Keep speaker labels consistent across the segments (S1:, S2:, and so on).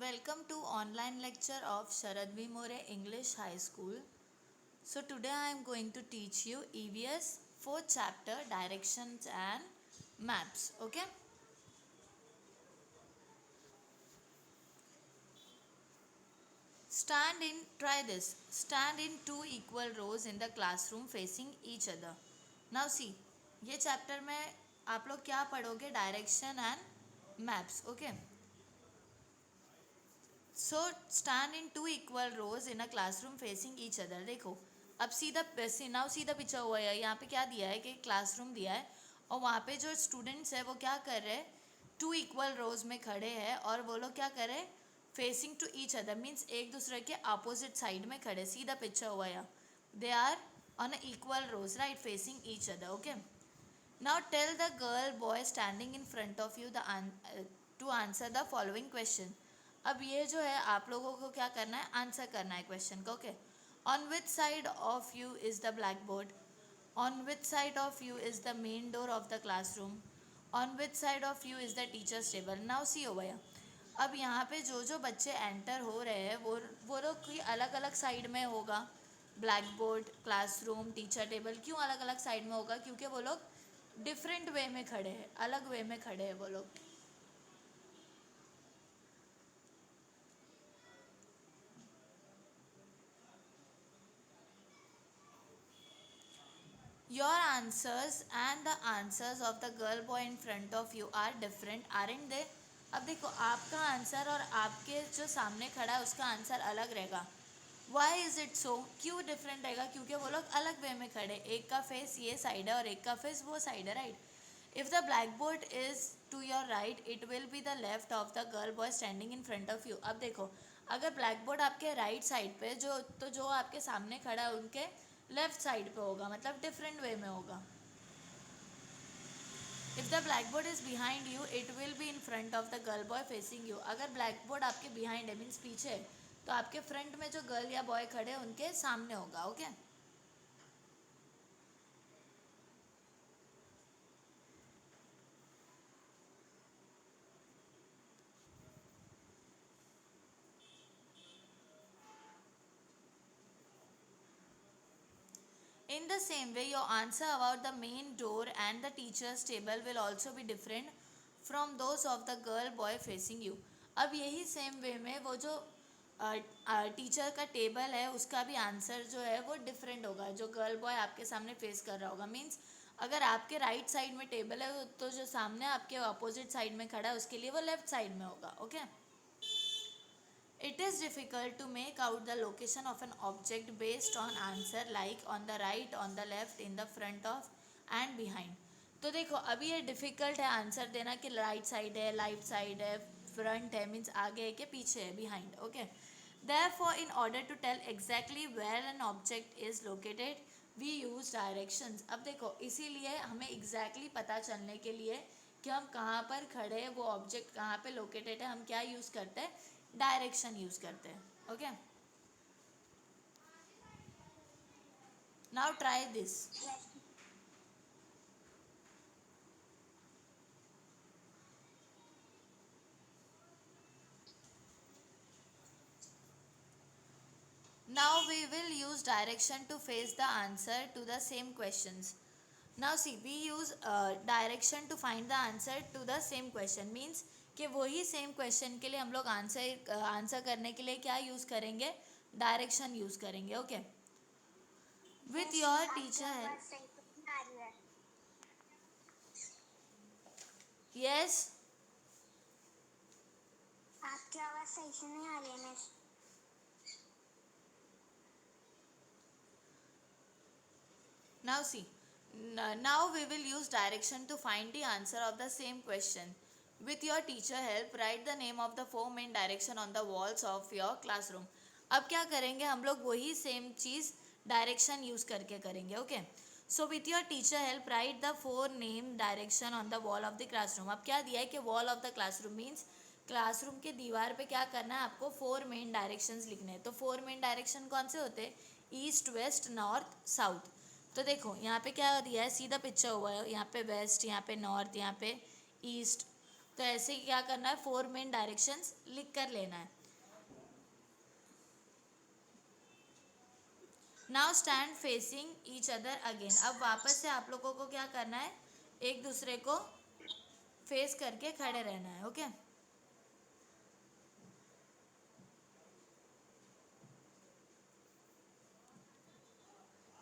S1: Welcome to online lecture of Sharad V. More English High School. So today I am going to teach you EVS 4th chapter directions and maps. Okay. Try this. Stand in two equal rows in the classroom facing each other. Now see, ये chapter में आप लोग क्या पढ़ोगे? Direction and maps. Okay. So stand in two equal rows in a classroom facing each other. देखो अब सीधा पीछा हुआ है. यहाँ पे क्या दिया है कि क्लासरूम दिया है और वहाँ पे जो स्टूडेंट्स है वो क्या कर रहे हैं, टू इक्वल रोज में खड़े हैं और वो लोग क्या कर रहे हैं, facing to each other means एक दूसरे के अपोजिट साइड में खड़े. सीधा पीछा हुआ है. They are on a equal rows right facing each other. Okay. Now tell the girl boy standing in front of you to answer the following question. अब ये जो है आप लोगों को क्या करना है, आंसर करना है क्वेश्चन का. Okay. On which side of you is the black board? On which side of you is the main door of the classroom? On which side of you is the teachers table? Now see हो गया. अब यहाँ पे जो बच्चे enter हो रहे हैं वो लोग कोई अलग अलग साइड में होगा. Black board, classroom, teacher table क्यों अलग अलग साइड में होगा? क्योंकि वो लोग डिफरेंट वे में खड़े हैं, अलग वे में खड़े हैं वो लोग. Your answers and the answers of the girl boy in front of you are different, aren't they? अब देखो आपका आंसर और आपके जो सामने खड़ा है उसका आंसर अलग रहेगा. Why is it so? क्यों डिफरेंट रहेगा? क्योंकि वो लोग अलग वे में खड़े. एक का फेस ये साइड है और एक का फेस वो साइड है right. If the black board is to your right it will be the left of the girl boy standing in front of you. अब देखो अगर ब्लैक बोर्ड आपके राइट साइड पे जो आपके सामने खड़ा है उनके लेफ्ट साइड पे होगा, मतलब डिफरेंट वे में होगा. If the black board is behind you it will be in front of the girl boy facing you. अगर ब्लैक बोर्ड आपके बिहाइंड है मीन्स पीछे है, तो आपके फ्रंट में जो गर्ल या बॉय खड़े हैं उनके सामने होगा. Okay. In the same way, your answer about the main door and the teacher's table will also be different from those of the girl boy facing you. अब यही सेम वे में वो जो टीचर का टेबल है उसका भी answer जो है वो डिफरेंट होगा जो गर्ल बॉय आपके सामने फेस कर रहा होगा. मीन्स अगर आपके राइट साइड में टेबल है तो जो सामने आपके अपोजिट साइड में खड़ा है उसके लिए वो लेफ्ट साइड में होगा. Okay. It is difficult to make out the location of an object based on answer like on the right, on the left, in the front of and behind. तो देखो अभी ये डिफ़िकल्ट है answer देना कि right side है, left side है, front है मीन्स आगे है कि पीछे है, behind. Okay. Therefore, in order to tell exactly where an object is located, we use directions. अब देखो इसीलिए हमें exactly पता चलने के लिए कि हम कहाँ पर खड़े हैं, वो ऑब्जेक्ट कहाँ पे लोकेटेड है, हम क्या यूज़ करते हैं, डायरेक्शन यूज़ करते हैं. Okay. Now try this. Now we will use direction to face the answer to the same questions. Now see, we use direction to find the answer to the same question. Means कि वही same question के लिए हम लोग answer करने के लिए क्या यूज़ करेंगे, डायरेक्शन यूज़ करेंगे. Okay. With your teacher. Yes.
S2: आपकी आवाज़ सही से नहीं आ रही है miss.
S1: Now see, now we will use direction to find the answer of the same question. With your teacher help, write the name of the four main direction on the walls of your classroom. अब क्या करेंगे हम लोग, वही same चीज़ direction use करके करेंगे. Okay. So with your teacher help right the four name direction on the wall of the classroom. अब क्या दिया है कि wall of the classroom means classroom के दीवार पे क्या करना है आपको, फोर मेन डायरेक्शंस लिखने हैं. तो फोर मेन डायरेक्शन कौन से होते हैं, ईस्ट, वेस्ट, नॉर्थ, साउथ. तो देखो यहाँ पे क्या दिया है, सीधा पिक्चर हुआ है. यहाँ पे वेस्ट, यहाँ पे नॉर्थ, यहाँ पे ईस्ट. तो ऐसे ही क्या करना है, 4 मेन डायरेक्शंस लिख कर लेना है. Now stand facing each other again. अब वापस से आप लोगों को क्या करना है, एक दूसरे को फेस करके खड़े रहना है. Okay.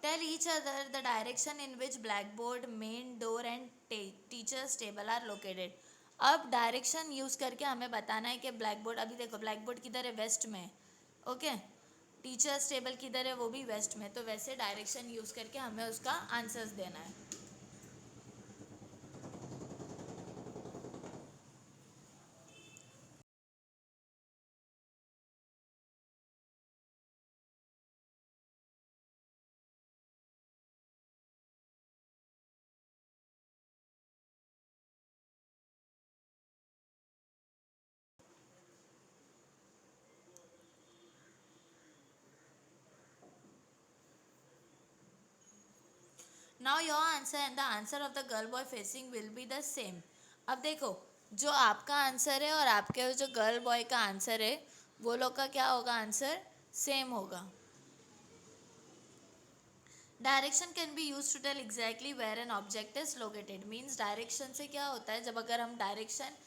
S1: Tell each other the direction in which blackboard, main door and teachers table are located. अब डायरेक्शन यूज करके हमें बताना है कि ब्लैकबोर्ड, अभी देखो ब्लैकबोर्ड किधर है, वेस्ट में. ओके. टीचर्स टेबल किधर है, वो भी वेस्ट में. तो वैसे डायरेक्शन यूज करके हमें उसका आंसर्स देना है. Now your answer and the answer of the girl boy facing will be the same. अब देखो, जो आपका आंसर है और आपके जो गर्ल बॉय का आंसर है, वो लोग का क्या होगा, आंसर सेम होगा. Direction can be use to tell exactly where an object is located. Means direction से क्या होता है, जब अगर हम डायरेक्शन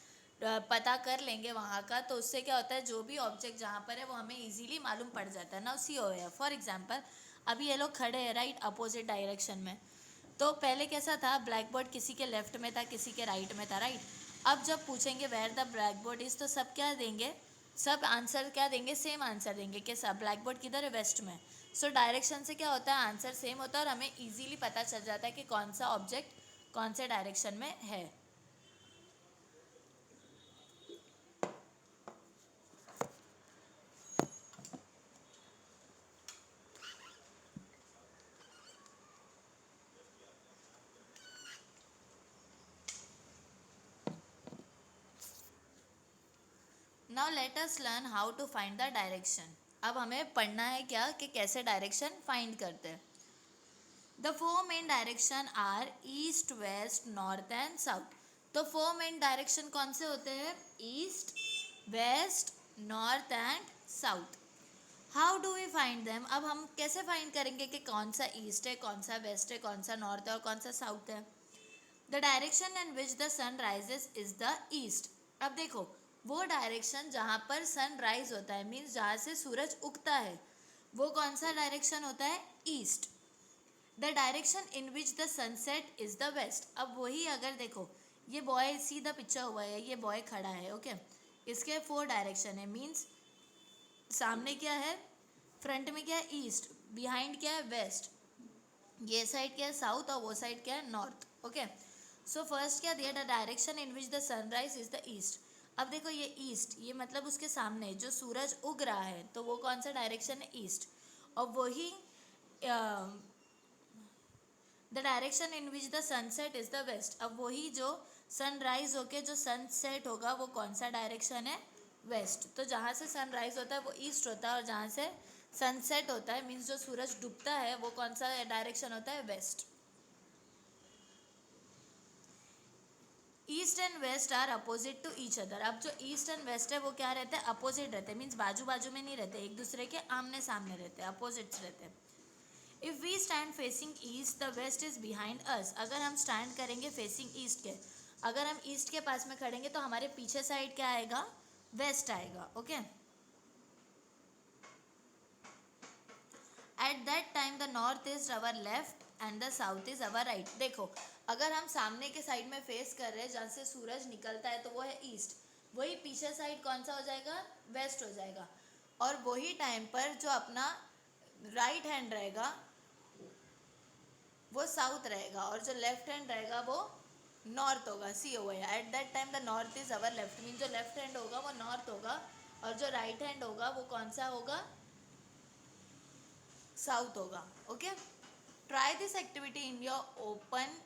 S1: पता कर लेंगे वहाँ का, तो उससे क्या होता है, जो भी ऑब्जेक्ट जहाँ पर है वो हमें इजीली मालूम पड़ जाता है. नाउ सी ओ है, फॉर एग्जांपल अभी ये लोग खड़े हैं राइट अपोजिट डायरेक्शन में. तो पहले कैसा था, ब्लैक बोर्ड किसी के लेफ्ट में था, किसी के राइट में था राइट. अब जब पूछेंगे where the black board is, तो सब क्या देंगे, सब आंसर क्या देंगे, सेम आंसर देंगे कि सब ब्लैक बोर्ड किधर है, वेस्ट में. सो डायरेक्शन से क्या होता है, आंसर सेम होता है और हमें इजीली पता चल जाता है कि कौन सा ऑब्जेक्ट कौन से डायरेक्शन में है. Now let us learn how to find the direction. अब हमें पढ़ना है क्या, कि कैसे डायरेक्शन फाइंड करते हैं. The 4 main direction are east, west, north and south. तो 4 मेन डायरेक्शन कौन से होते हैं, east, west, north and south. How do we find them. अब हम कैसे फाइंड करेंगे कि कौन सा ईस्ट है, कौन सा वेस्ट है, कौन सा नॉर्थ है और कौन सा साउथ है. The direction in which the sun rises is the east. अब देखो, वो डायरेक्शन जहाँ पर सन राइज होता है, मीन्स जहाँ से सूरज उगता है, वो कौन सा डायरेक्शन होता है, east. The direction in which the sunset is the west. अब वही अगर देखो, ये बॉय सीधा पीछा हुआ है, ये बॉय खड़ा है. ओके. इसके 4 डायरेक्शन है, मीन्स सामने क्या है, फ्रंट में क्या है, ईस्ट, बिहाइंड क्या है, वेस्ट, ये साइड क्या है, साउथ, और वो साइड क्या है, नॉर्थ. ओके. सो फर्स्ट क्या दिया, the direction in which the sunrise is the east. अब देखो ये ईस्ट, ये मतलब उसके सामने जो सूरज उग रहा है, तो वो कौन सा डायरेक्शन है, ईस्ट. और वही the direction in which the sunset is the west. अब वही जो सनराइज होके जो सनसेट होगा, वो कौन सा डायरेक्शन है, वेस्ट. तो जहाँ से सनराइज होता है वो ईस्ट होता है, और जहाँ से सनसेट होता है, मीन्स जो सूरज डूबता है, वो कौन सा डायरेक्शन होता है, west. East and west are opposite to each other. अब जो ईस्ट एंड वेस्ट है वो क्या रहते हैं, अपोजिट रहते हैं, मीन्स बाजू बाजू में नहीं रहते, एक दूसरे के आमने सामने रहते हैं, अपोजिट्स रहते हैं. If we stand facing east the west is behind us. अगर हम स्टैंड करेंगे फेसिंग ईस्ट के, अगर हम ईस्ट के पास में खड़ेंगे तो हमारे पीछे साइड क्या आएगा, वेस्ट आएगा. Okay. At that time the north is our left and the south is our right. देखो, अगर हम सामने के साइड में फेस कर रहे हैं जहाँ से सूरज निकलता है, तो वो है ईस्ट. वही पीछे साइड कौन सा हो जाएगा, वेस्ट हो जाएगा. और वही टाइम पर जो अपना राइट हैंड रहेगा वो साउथ रहेगा, और जो लेफ्ट हैंड रहेगा वो नॉर्थ होगा. सी ओ है, at that time the north is our left, mean जो लेफ्ट हैंड होगा वो नॉर्थ होगा, और जो राइट हैंड होगा वो कौन सा होगा, साउथ होगा. Okay. Try this activity in your open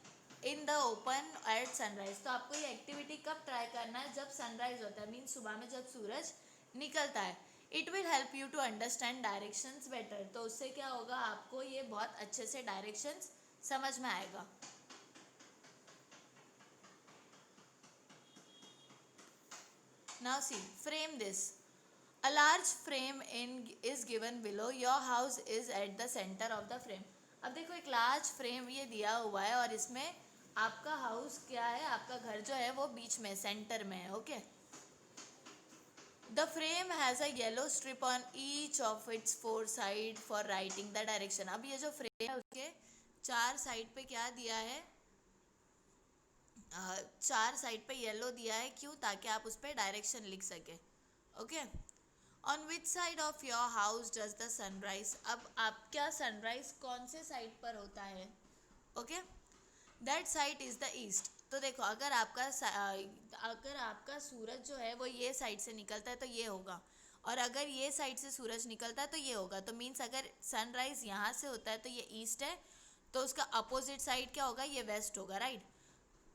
S1: in the open at sunrise. तो आपको ये एक्टिविटी कब ट्राई करना है, जब सनराइज होता है, मीन सुबह में जब सूरज निकलता है. It will help you to understand directions better. तो उससे क्या होगा, आपको ये बहुत अच्छे से डायरेक्शंस समझ में आएगा. Now see, frame this. A large frame is given below. Your house is at the center of the frame. अब देखो एक लार्ज फ्रेम ये दिया हुआ है और इसमें आपका हाउस क्या है, आपका घर जो है वो बीच में सेंटर में है. Okay. The frame has a yellow strip on each of its four sides for writing the direction. अब ये जो फ्रेम है उसके चार साइड पे क्या दिया है, चार साइड पे येलो दिया है. क्यों? ताकि आप उस पर डायरेक्शन लिख सके. Okay. On which side of your house does the sunrise. अब आपका सनराइज कौन से साइड पर होता है? Okay. That side is the east. तो देखो अगर आपका सूरज जो है वो ये साइड से निकलता है तो ये होगा, और अगर ये साइड से सूरज निकलता है तो ये होगा. तो मीन्स अगर सनराइज यहाँ से होता है तो ये ईस्ट है, तो उसका अपोजिट साइड क्या होगा? ये वेस्ट होगा. राइट.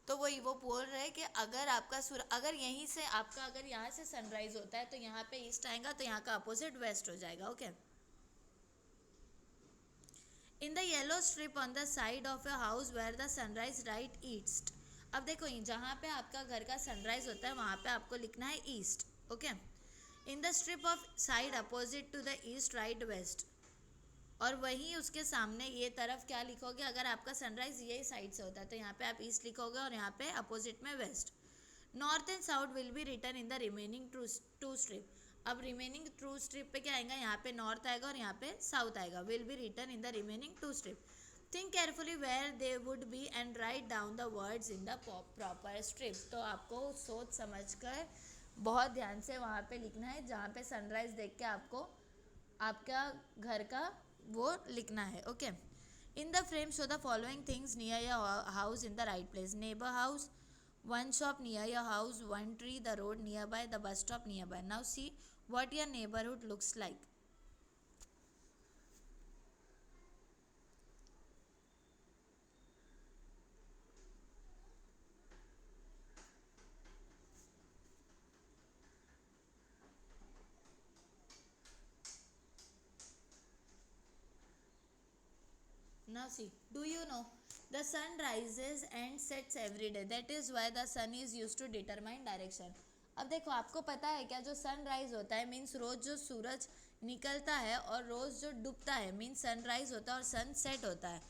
S1: तो वही वो बोल रहे हैं कि अगर आपका अगर यहीं से आपका अगर यहाँ से सनराइज होता है तो यहाँ पे ईस्ट आएगा, तो यहाँ का अपोजिट वेस्ट हो जाएगा. Okay. In the yellow strip on the side of your house where the sunrise right east. अब देखो जहाँ पे आपका घर का सनराइज होता है वहाँ पे आपको लिखना है east. Okay. In the strip of side opposite to the east right west. और वहीं उसके सामने ये तरफ क्या लिखोगे? अगर आपका सनराइज ये साइड से होता है तो यहाँ पे आप ईस्ट लिखोगे और यहाँ पे अपोजिट में west. North and south will be written in the remaining two strip. अब रिमेनिंग टू स्ट्रिप पे क्या आएगा? यहाँ पे नॉर्थ आएगा और यहाँ पे साउथ आएगा. Will be written in the remaining two strip. Think carefully where they would be and write down the words in the proper strip. तो आपको सोच समझ कर बहुत ध्यान से वहाँ पे लिखना है जहाँ पे सनराइज देख के आपको आपका घर का वो लिखना है. Okay. In the frame show the following things near your house in the right place. Neighbour house, one shop near your house, one tree, the road nearby, the bus stop nearby. Now see what your neighborhood looks like. Now see, do you know the sun rises and sets every day. That is why the sun is used to determine direction. अब देखो आपको पता है क्या, जो sunrise होता है means रोज जो सूरज निकलता है और रोज जो डूबता है मीन्स सनराइज होता है और सन सेट होता है.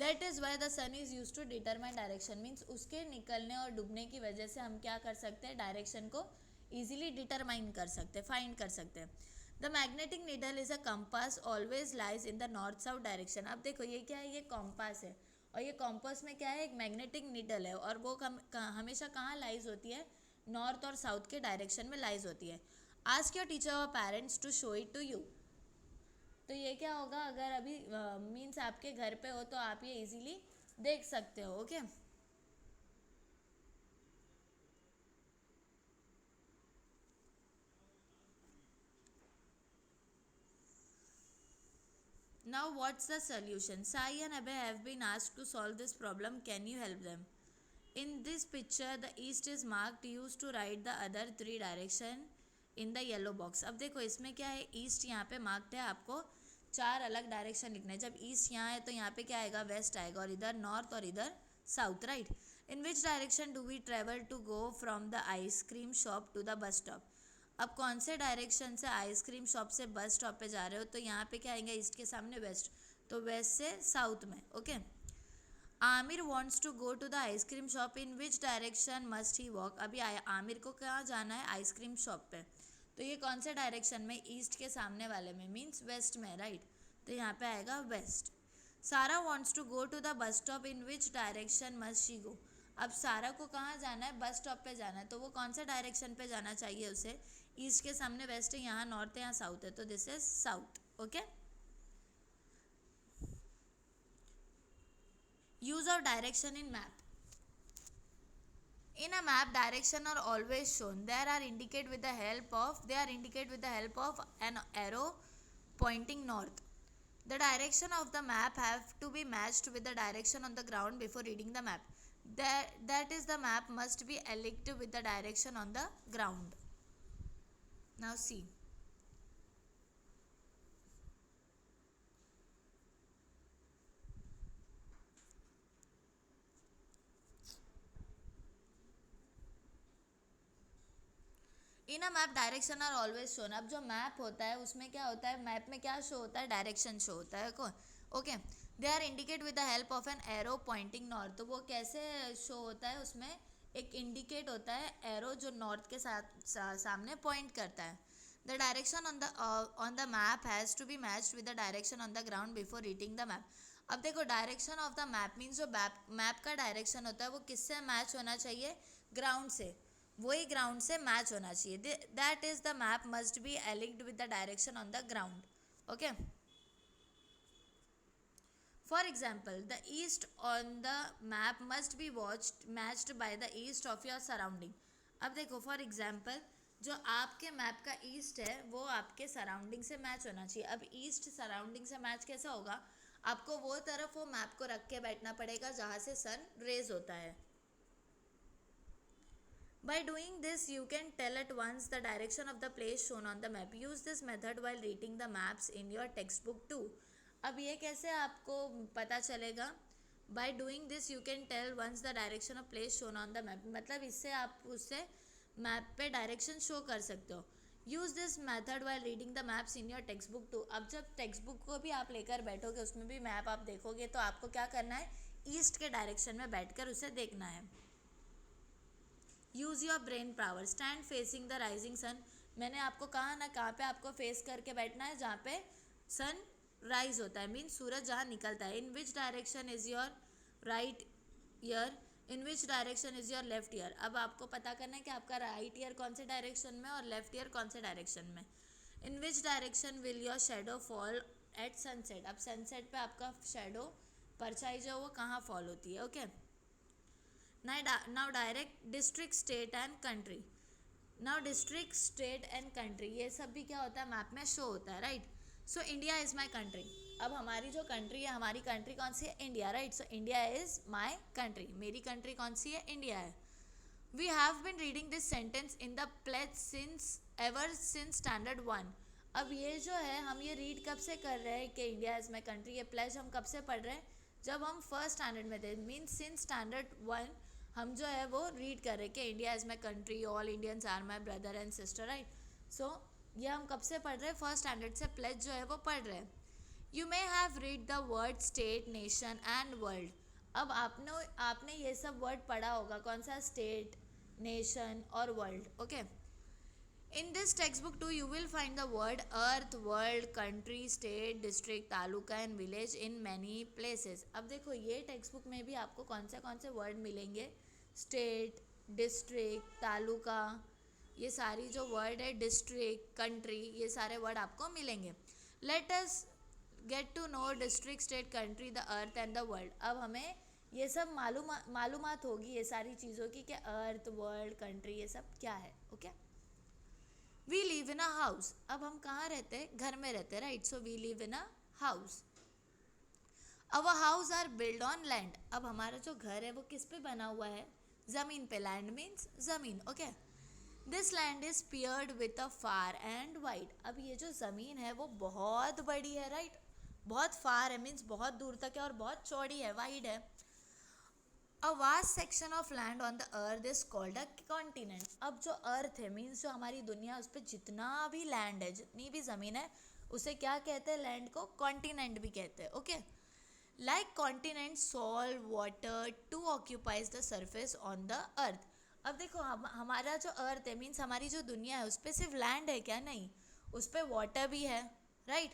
S1: That is why the sun is use to determine direction. Means उसके निकलने और डूबने की वजह से हम क्या कर सकते हैं? डायरेक्शन को ईजिली डिटरमाइन कर सकते हैं, फाइंड कर सकते हैं. The magnetic needle is a compass always lies in the north south direction. अब देखो ये क्या है? ये कॉम्पास है और ये कॉम्पास में क्या है? एक मैग्नेटिक नीडल है और वो हमेशा कहाँ लाइज होती है? नॉर्थ और साउथ के डायरेक्शन में लाइज होती है. Ask your teacher or parents to show it to you. तो ये क्या होगा? अगर अभी मीन्स आपके घर पे हो तो आप ये इजीली देख सकते हो. Okay. Now what's the solution? Sai and Abhay have been asked to solve this problem. Can you help them? In this picture the east is marked. Used to write the other three direction in the yellow box. अब देखो इसमें क्या है? East यहाँ पे marked है, आपको चार अलग डायरेक्शन लिखना है. जब ईस्ट यहाँ है तो यहाँ पे क्या आएगा? वेस्ट आएगा, और इधर नॉर्थ और इधर south. Right. In which direction do we travel to go from the ice cream shop to the bus stop. अब कौन से डायरेक्शन से आइसक्रीम शॉप से बस स्टॉप पे जा रहे हो? तो यहाँ पे क्या आएगा? ईस्ट के सामने वेस्ट, तो वेस्ट से साउथ में. Okay. Aamir wants to go to the ice cream shop. In which direction must he walk. अभी आमिर को कहाँ जाना है? आइसक्रीम शॉप पे. तो ये कौन से डायरेक्शन में? ईस्ट के सामने वाले में, मीन्स वेस्ट में. राइट. तो यहाँ पे आएगा west. Sara wants to go to the bus stop. In which direction must she go. अब सारा को कहाँ जाना है? बस स्टॉप पे जाना है. तो वो कौन से डायरेक्शन पे जाना चाहिए उसे? ईस्ट के सामने वेस्ट है, यहाँ नॉर्थ है, यहाँ साउथ है, तो this is south. Okay. Use of direction in map. In a map, direction are always shown. They are indicated with the help of an arrow pointing north. The direction of the map have to be matched with the direction on the ground before reading the map. That is, the map must be aligned with the direction on the ground. Now see. In a map direction are always shown. अब जो map होता है उसमें क्या होता है, map में क्या शो होता है, डायरेक्शन शो होता है। Okay, they are indicate with the help of an arrow pointing north. तो वो कैसे शो होता है, उसमें एक इंडिकेट होता है एरो जो नॉर्थ के सामने पॉइंट करता है। The direction on the map has to be matched with the direction on the ground before reaching the map. अब देखो, direction of the map means जो मैप का डायरेक्शन होता है वो किससे मैच होना चाहिए, ग्राउंड से। वही ग्राउंड से मैच होना चाहिए। That is the map must be aligned with the direction on the ground. Okay, for example the east on the map must be watched matched by the east of your surrounding. अब देखो, for example जो आपके map का east है वो आपके surrounding से match होना चाहिए। अब ईस्ट सराउंडिंग से मैच कैसा होगा, आपको वो तरफ वो मैप को रख के बैठना पड़ेगा जहाँ से सन रेज होता है। By doing this, you can tell at once the direction of the place shown on the map. Use this method while reading the maps in your textbook too. अब ये कैसे आपको पता चलेगा? By doing this, you can tell once the direction of place shown on the map. मतलब इससे आप उससे मैप पे डायरेक्शन शो कर सकते हो। Use this method while reading the maps in your text book too. अब जब टेक्स्ट बुक को भी आप लेकर बैठोगे, उसमें भी मैप आप देखोगे, तो आपको क्या करना है, ईस्ट के डायरेक्शन में बैठकर उसे देखना है। Use your brain power, stand facing the rising sun. मैंने आपको कहा ना, कहाँ पे आपको फेस करके बैठना है, जहाँ पे सन राइज होता है, मीन सूरज जहाँ निकलता है। In which direction is your right ear, in which direction is your left ear. अब आपको पता करना है कि आपका राइट ईयर कौन से डायरेक्शन में और लेफ्ट ईयर कौन से डायरेक्शन में। In which direction will your shadow fall at sunset. अब सनसेट पे आपका शेडो, परछाई जो वो कहाँ फॉल होती है। Okay, now direct district, state and country. Now district, state and country, ये सब भी क्या होता है, मैप में शो होता है, right. So India is my country. अब हमारी जो कंट्री है, हमारी कंट्री कौन सी है, India, right. So India is my country, मेरी कंट्री कौन सी है, इंडिया है। We have been reading this sentence in the pledge since standard 1। अब ये जो है, हम ये रीड कब से कर रहे हैं कि इंडिया इज़ माई कंट्री, ये प्लेज हम कब से पढ़ रहे हैं, जब हम फर्स्ट स्टैंडर्ड में थे। मीन्स सिंस स्टैंडर्ड 1 हम जो है वो रीड कर रहे हैं कि India is my country, all Indians are my brother and sister, right. So ये हम कब से पढ़ रहे हैं, फर्स्ट स्टैंडर्ड से प्लेज जो है वो पढ़ रहे हैं। You may have read the word state, nation and world. अब आपने ये सब वर्ड पढ़ा होगा, कौन सा, स्टेट, नेशन और world. Okay, in this text book too you will find the word earth, world, country, state, district, taluka and village in many places. अब देखो, ये टेक्स्ट बुक में भी आपको कौन से वर्ड मिलेंगे, स्टेट, डिस्ट्रिक्ट, तालुका, ये सारी जो वर्ड है, डिस्ट्रिक्ट, कंट्री, ये सारे वर्ड आपको मिलेंगे। Let us get to know district, state, country, the earth and the world. अब हमें ये सब मालूमात होगी ये सारी चीज़ों की, कि अर्थ, वर्ल्ड, कंट्री, ये सब क्या है। Okay, we live in a house. अब हम कहाँ रहते हैं, घर में रहते हैं, right. So we live in a house. Our house are build on land. अब हमारा जो घर है वो किस पे बना हुआ है, ज़मीन पे। लैंड मीन्स ज़मीन। Okay, this land is peered with a far and wide. अब ये जो ज़मीन है वो बहुत बड़ी है, राइट। बहुत फार है, मीन्स बहुत दूर तक है, और बहुत चौड़ी है, वाइड है। A vast section of land on the earth is called a continent. अब जो अर्थ है, मीन्स जो हमारी दुनिया, उस पर जितना भी लैंड है, जितनी भी ज़मीन है, उसे क्या कहते हैं, लैंड को कॉन्टिनेंट भी कहते हैं। Okay, like continent, salt water to occupies the surface on the earth. अब देखो, हमारा जो अर्थ है, मीन्स हमारी जो दुनिया है, उस पर सिर्फ लैंड है क्या, नहीं, उस पर वाटर भी है, राइट।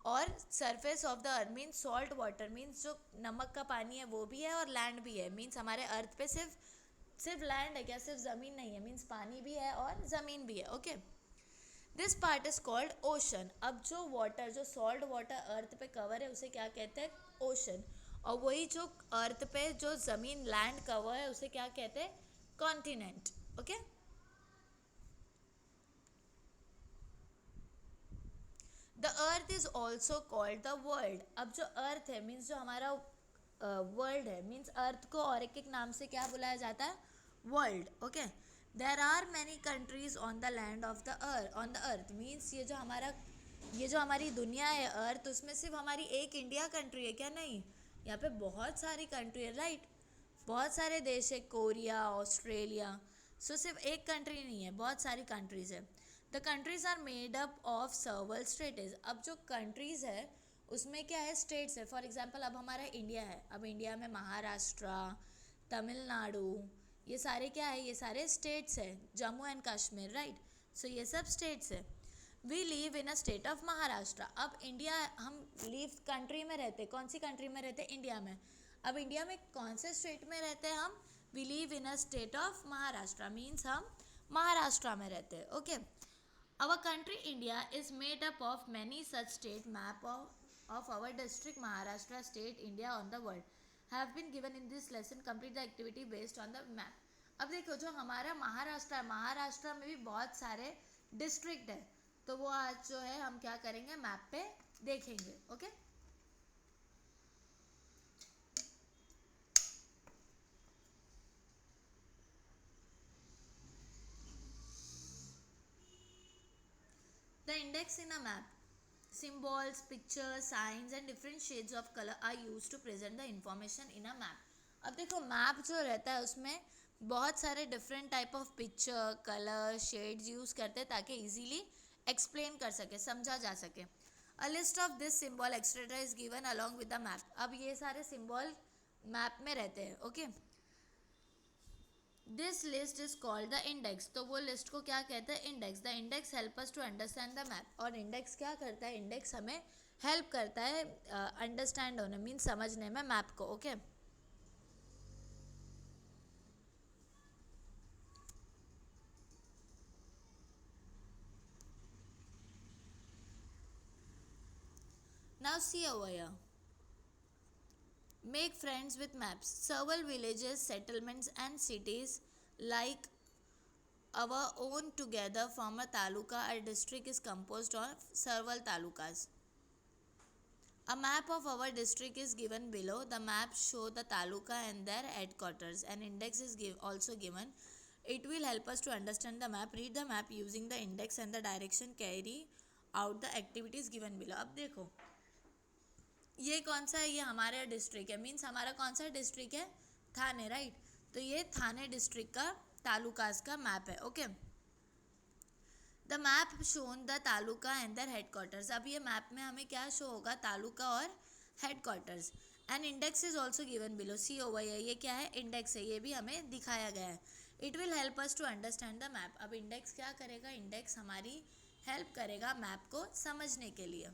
S1: और surface of the earth means salt water, means जो नमक का पानी है वो भी है और लैंड भी है। मीन्स हमारे अर्थ पे सिर्फ लैंड है क्या, सिर्फ ज़मीन नहीं है, मीन्स पानी भी है और ज़मीन भी है। Okay, this part is called ocean. अब जो वाटर, जो सॉल्ट वाटर अर्थ पे कवर है, उसे क्या कहते हैं, ओशन। और वही जो अर्थ पे जो ज़मीन, लैंड कवर है, उसे क्या कहते हैं, continent. Okay, the earth is also called the world. अब जो अर्थ है, मीन्स जो हमारा वर्ल्ड है, मीन्स अर्थ को और एक नाम से क्या बुलाया जाता है, world. Okay, there are many countries on the land of the earth, on the earth means ये जो हमारी दुनिया है अर्थ, उसमें सिर्फ हमारी एक इंडिया कंट्री है क्या, नहीं, यहाँ पे बहुत सारी कंट्री है, राइट। बहुत सारे देश है, कोरिया, ऑस्ट्रेलिया। सो सिर्फ एक कंट्री नहीं है, बहुत सारी कंट्रीज़ है. The countries are made up of several states. अब जो कंट्रीज़ है उसमें क्या है, स्टेट्स है. फॉर एग्जांपल अब हमारा इंडिया है, अब इंडिया में महाराष्ट्र, तमिलनाडु, ये सारे क्या है, ये सारे स्टेट्स है. Jammu and Kashmir, right. So ये सब स्टेट्स है. We live in a state of Maharashtra. अब इंडिया, हम लिव कंट्री में रहते, कौन सी कंट्री में रहते, इंडिया में. अब इंडिया में कौन से स्टेट में रहते हैं हम, we live in a state of Maharashtra, means हम महाराष्ट्र में रहते हैं. Okay. Our country India is made up of many such state map of our district Maharashtra state India on the world have been given in this lesson. Complete the activity based on the map. अब देखो जो हमारा महाराष्ट्र है, महाराष्ट्र में भी बहुत सारे district है, तो वो आज जो है हम क्या करेंगे, मैप पे देखेंगे. Okay. The index in a map. Symbols, pictures, signs and different shades of color are used to present the information in a map. अब देखो मैप जो रहता है उसमें बहुत सारे different type of picture, colour, shades use करते हैं ताकि इजीली एक्सप्लेन कर सके, समझा जा सके. A list of this symbol etcetera is given along with the map. अब ये सारे सिम्बॉल मैप में रहते हैं. Okay. This list is called the index. तो वो लिस्ट को क्या कहते हैं, index. The index help us to understand the map. और इंडेक्स क्या करता है, इंडेक्स हमें हेल्प करता है अंडरस्टैंड होने, मीन्स समझने में मैप को. Okay. Now see over here. Make friends with maps. Several villages, settlements and cities like our own together form a taluka. Our district is composed of several talukas. A map of our district is given below. The map show the taluka and their headquarters. An index is also given. It will help us to understand the map. Read the map using the index and the direction. Carry out the activities given below. अब देखो ये कौन सा है, ये हमारा district है, means हमारा कौन सा डिस्ट्रिक्ट है, थाने, राइट. तो ये थाने डिस्ट्रिक्ट का तालुकास का मैप है. Okay. The map shown the taluka and their headquarters. अब ये मैप में हमें क्या शो होगा, तालुका और headquarters. And index is also given below. See over here, ये क्या है, इंडेक्स है, ये भी हमें दिखाया गया है. It will help us to understand the map. अब इंडेक्स क्या करेगा, इंडेक्स हमारी हेल्प करेगा मैप को समझने के लिए.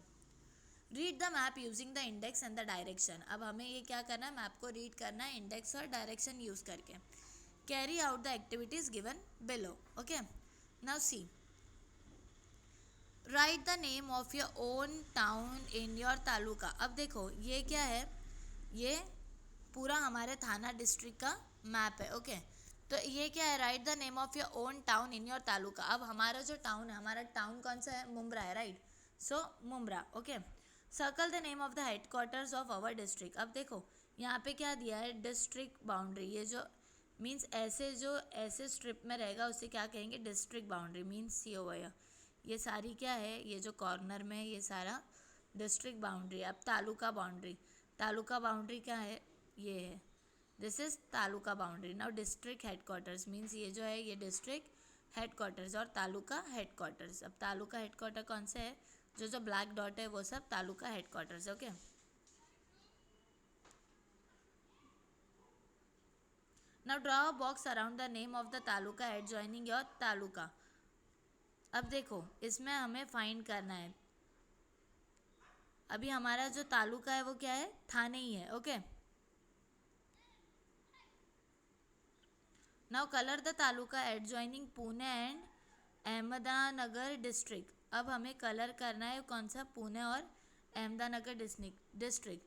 S1: Read the map using the index and the direction. अब हमें ये क्या करना है, मैप को रीड करना है इंडेक्स और डायरेक्शन यूज करके. Carry out the activities given below. Okay. Now see. Right the name of your own town in your taluka. अब देखो ये क्या है, ये पूरा हमारे थाना डिस्ट्रिक्ट का मैप है. ओके. तो ये क्या है, right the name of your own town in your taluka. अब हमारा जो टाउन है, हमारा टाउन कौन सा है, मुंब्रा है, right. So Mumbra. Okay. Circle the name of the headquarters of our district. अब देखो यहाँ पे क्या दिया है, डिस्ट्रिक्ट बाउंड्री. ये जो मीन्स ऐसे स्ट्रिप में रहेगा उसे क्या कहेंगे, डिस्ट्रिक्ट बाउंड्री. मीन्स सी ओवर, ये सारी क्या है, ये जो कॉर्नर में है ये सारा डिस्ट्रिक्ट बाउंड्री. अब तालुका बाउंड्री, तालुका बाउंड्री क्या है, ये है, this is taluka boundary. Now district headquarters means ये जो है ये डिस्ट्रिक्ट हेडक्वार्टर्स और तालुका हेडक्वार्टर्स. अब तालुका हेडक्वार्टर कौन से है, जो ब्लैक डॉट है वो सब taluka headquarters. Okay. Now draw a box around the name of the taluka adjoining your taluka. अब देखो इसमें हमें फाइंड करना है, अभी हमारा जो तालुका है वो क्या है, थाने ही है. Okay. Now colour the taluka adjoining Pune and Ahmednagar district. अब हमें कलर करना है कौन सा, पुणे और Ahmednagar district.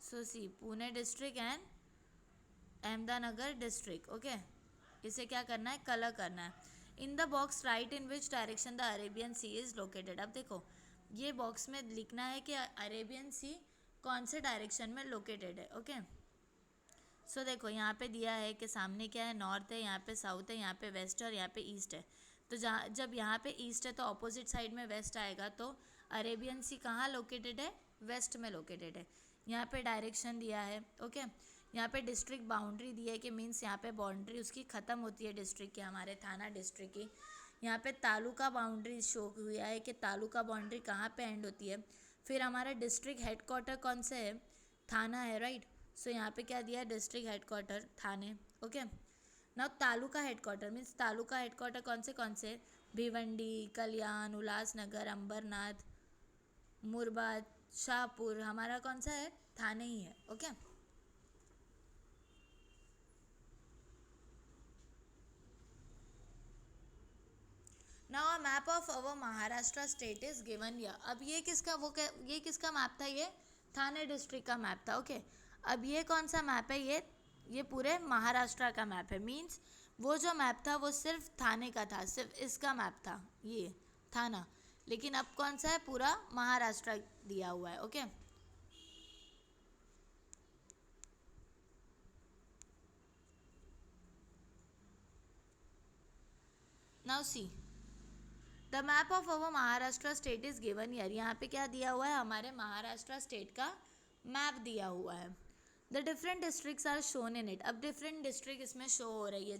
S1: So see Pune district and Ahmednagar district. Okay. इसे क्या करना है, कलर करना है. In the box right in which direction the Arabian Sea is located. अब देखो ये बॉक्स में लिखना है कि अरेबियन सी कौन से डायरेक्शन में लोकेटेड है. ओके. सो देखो यहाँ पे दिया है कि सामने क्या है, नॉर्थ है, यहाँ पे साउथ है, यहाँ पे वेस्ट है और यहाँ पे ईस्ट है. तो जब यहाँ पे ईस्ट है तो ऑपोजिट साइड में वेस्ट आएगा. तो अरेबियन सी कहाँ लोकेटेड है, वेस्ट में लोकेटेड है. यहाँ पे डायरेक्शन दिया है. ओके. यहाँ पे डिस्ट्रिक्ट बाउंड्री दी है कि मीन्स यहाँ पे बाउंड्री उसकी ख़त्म होती है डिस्ट्रिक्ट की, हमारे थाना डिस्ट्रिक्ट की। यहाँ पे तालुका बाउंड्री शो हुआ है कि तालुका बाउंड्री कहाँ पे एंड होती है। फिर हमारा डिस्ट्रिक्ट हेडक्वार्टर कौन से है, थाना है, राइट। सो यहाँ पे क्या दिया है, district headquarter Thane, okay. Now taluka headquarter means taluka headquarter कौन से भिवंडी, कल्याण, उल्लासनगर, अंबरनाथ, मुरबाद, शाहपुर, हमारा कौन सा है, थाने ही है, okay. Now a map of our Maharashtra state is given here. अब ये किसका ये किसका मैप था, ये थाने डिस्ट्रिक्ट का मैप था, ओके। अब ये कौन सा मैप है, ये पूरे महाराष्ट्र का मैप है। मीन्स वो जो मैप था वो सिर्फ थाने का था, सिर्फ इसका मैप था ये थाना, लेकिन अब कौन सा है, पूरा महाराष्ट्र दिया हुआ है, okay. Now see the map of our Maharashtra state is given here. यहाँ पे क्या दिया हुआ है, हमारे महाराष्ट्र स्टेट का मैप दिया हुआ है। The different districts are shown in it. अब डिफरेंट डिस्ट्रिक्ट इसमें शो हो रही है,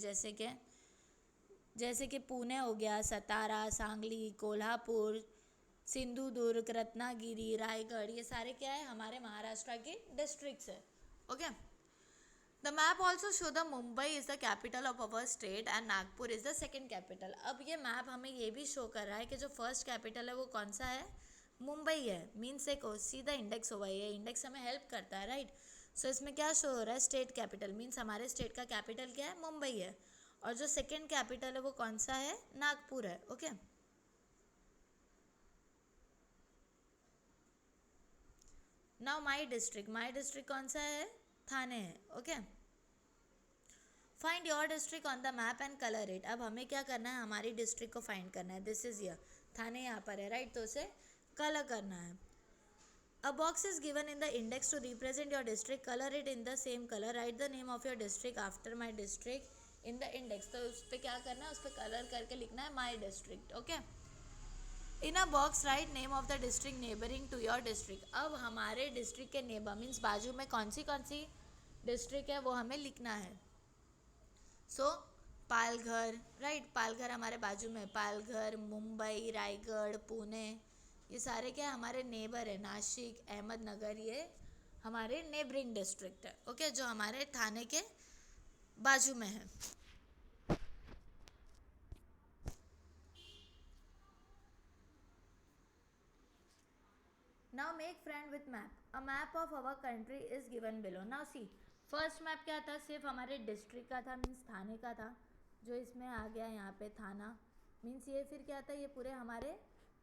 S1: जैसे कि पुणे हो गया, सतारा, सांगली, कोल्हापुर, सिंधुदुर्ग, रत्नागिरी, रायगढ़, ये सारे क्या है, हमारे महाराष्ट्र के डिस्ट्रिक्ट्स है, okay. The map also show the Mumbai is the capital of our state and Nagpur is the second capital. अब ये मैप हमें ये भी शो कर रहा है कि जो फर्स्ट कैपिटल है वो कौन सा है, मुंबई है। मीन्स देखो सीधा इंडेक्स हुआ है, इंडेक्स हमें हेल्प करता है, राइट। सो इसमें क्या शो हो रहा है, स्टेट कैपिटल, मीन्स हमारे स्टेट का कैपिटल क्या है, मुंबई है। और जो सेकेंड कैपिटल है वो कौन सा है, नागपुर है, ओके। नाउ माई डिस्ट्रिक्ट कौन सा है, थाने है, okay. Find your district on the map and colour it. अब हमें क्या करना है, हमारी डिस्ट्रिक्ट को फाइंड करना है। दिस इज यर थाने यहाँ पर है, राइट, तो उसे कलर करना है। A box is given in the index to represent your district, colour it in the same colour, write the name of your district after my district in the index. तो उस पर क्या करना है, उस पर कलर करके लिखना है my district, okay. In a box write name of the district neighbouring to your district. अब हमारे डिस्ट्रिक्ट के नेबर मीन्स बाजू में कौन सी डिस्ट्रिक्ट है वो हमें लिखना है। सो पालघर, राइट, पालघर हमारे बाजू में, पालघर, मुंबई, रायगढ़, पुणे, ये सारे क्या हमारे नेबर है। नासिक, अहमदनगर, ये हमारे नेबरिंग डिस्ट्रिक्ट है, ओके, जो हमारे थाने के बाजू में है। Now make friend with map. A map of our country is given below. Now see, first map क्या था, सिर्फ हमारे डिस्ट्रिक्ट का था, मीन्स थाने का था, जो इसमें आ गया यहाँ पे थाना, मीन्स ये फिर क्या था, ये पूरे हमारे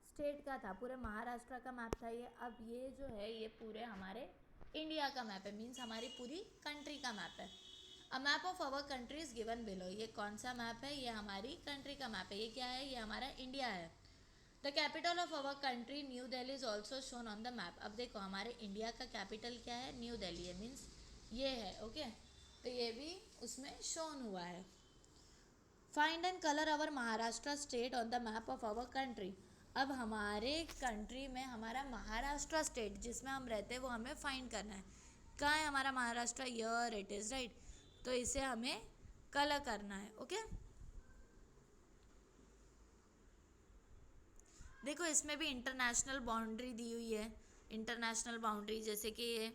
S1: स्टेट का था, पूरे महाराष्ट्र का मैप था ये। अब ये जो है ये पूरे हमारे इंडिया का मैप है, मीन्स हमारी पूरी कंट्री का मैप है। A map of our country is given below. ये कौन सा मैप है, ये हमारी कंट्री का मैप है। ये क्या है, ये हमारा इंडिया है। The capital of our country new Delhi is also shown on the map. अब देखो हमारे इंडिया का कैपिटल क्या है, न्यू दिल्ली है, मीन्स ये है, ओके। तो ये भी उसमें शोन हुआ है। Find and colour our Maharashtra state on the map of our country. अब हमारे कंट्री में हमारा महाराष्ट्र स्टेट जिसमें हम रहते हैं वो हमें फाइंड करना है। कहाँ है हमारा महाराष्ट्र, यर इट इज़, राइट। तो इसे हमें कलर करना है, ओके। देखो इसमें भी इंटरनेशनल बाउंड्री दी हुई है, इंटरनेशनल बाउंड्री जैसे कि ये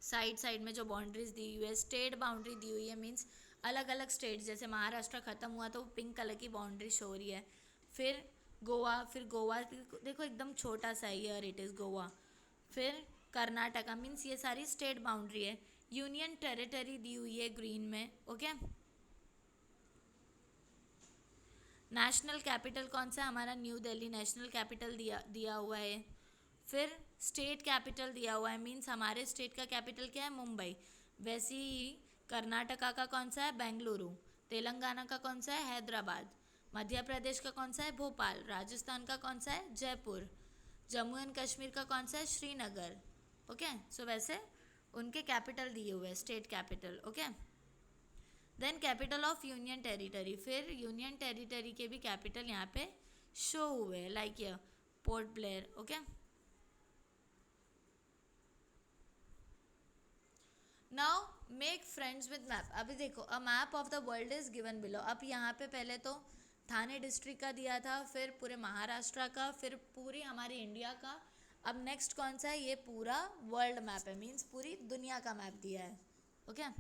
S1: साइड में जो बाउंड्रीज दी हुई है, स्टेट बाउंड्री दी हुई है, मीन्स अलग अलग स्टेट, जैसे महाराष्ट्र ख़त्म हुआ तो पिंक कलर की बाउंड्री शो हो रही है। फिर गोवा देखो एकदम छोटा सा है, ईयर इट इज़ गोवा। फिर कर्नाटका, मीन्स ये सारी स्टेट बाउंड्री है। यूनियन टेरिटरी दी हुई है ग्रीन में, ओके। नेशनल कैपिटल कौन सा है हमारा, न्यू दिल्ली नेशनल कैपिटल दिया हुआ है। फिर स्टेट कैपिटल दिया हुआ है, मीन्स हमारे स्टेट का कैपिटल क्या है, मुंबई। वैसे ही कर्नाटका का कौन सा है, बेंगलुरु। तेलंगाना का कौन सा है, हैदराबाद। मध्य प्रदेश का कौन सा है, भोपाल। राजस्थान का कौन सा है, जयपुर। जम्मू एंड कश्मीर का कौन सा है, श्रीनगर, ओके। सो वैसे उनके कैपिटल दिए हुए हैं, state capital, okay. Then capital of union territory, फिर यूनियन टेरिटरी के भी कैपिटल यहाँ पे शो हुए हैं, लाइक ये port Blair, okay. Now make friends with map. अभी देखो, a map of the world is given below. अब यहाँ पे पहले तो थाने डिस्ट्रिक्ट का दिया था, फिर पूरे महाराष्ट्र का, फिर पूरी हमारी इंडिया का। अब नेक्स्ट कौन सा है? ये पूरा वर्ल्ड मैप है, मीन्स पूरी दुनिया का मैप दिया है। Okay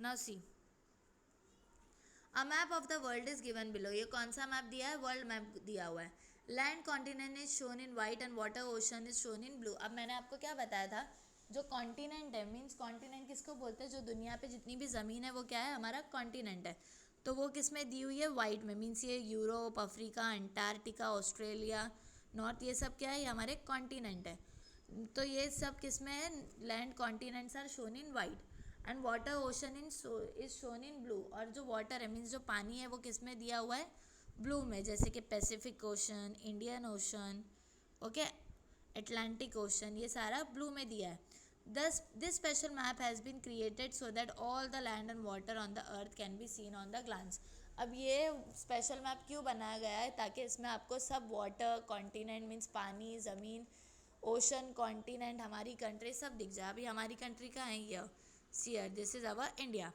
S1: now see, a map of the world is given below. ये कौन सा मैप दिया है? वर्ल्ड मैप दिया हुआ है। Land continent is shown in white and water ocean is shown in blue. अब मैंने आपको क्या बताया था, जो कॉन्टिनेंट है, मीन्स कॉन्टिनेंट किसको बोलते हैं? जो दुनिया पे जितनी भी ज़मीन है वो क्या है? हमारा कॉन्टिनेंट है। तो वो किस में दी हुई है? वाइट में, मीन्स ये Europe, Africa, Antarctica, Australia, north, ये सब क्या है? ये हमारे कॉन्टिनेंट है। तो ये सब किस में है? Land continents are shown in white and water ocean is shown in blue. और जो वाटर है, मीन्स जो पानी है, वो किस में दिया हुआ है? ब्लू में, जैसे कि Pacific Ocean, Indian Ocean, okay, Atlantic Ocean, ये सारा ब्लू में दिया है। This special map has been created so that all the land and water on the earth can be seen on the glance. अब ये स्पेशल मैप क्यों बनाया गया है? ताकि इसमें आपको सब वाटर, कॉन्टिनेंट मीन्स पानी, ज़मीन, ओशन, कॉन्टिनेंट, हमारी कंट्री सब दिख जाए। अभी हमारी कंट्री का है ये, here this is our India.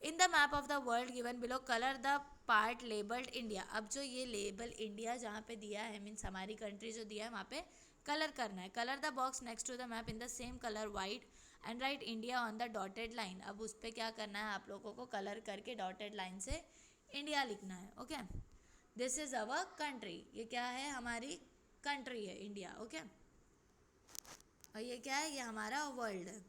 S1: In the map of the world given below, color the part labeled India. अब जो ये लेबल इंडिया जहाँ पे दिया है, मीन्स हमारी कंट्री जो दिया है, वहाँ पे कलर करना है। Colour the box next to the map in the same colour white and write India on the dotted line. अब उस पर क्या करना है? आप लोगों को कलर करके डॉटेड लाइन से इंडिया लिखना है। Okay, this is our country. ये क्या है? हमारी कंट्री है, इंडिया। ओके, और ये क्या है? ये हमारा वर्ल्ड है।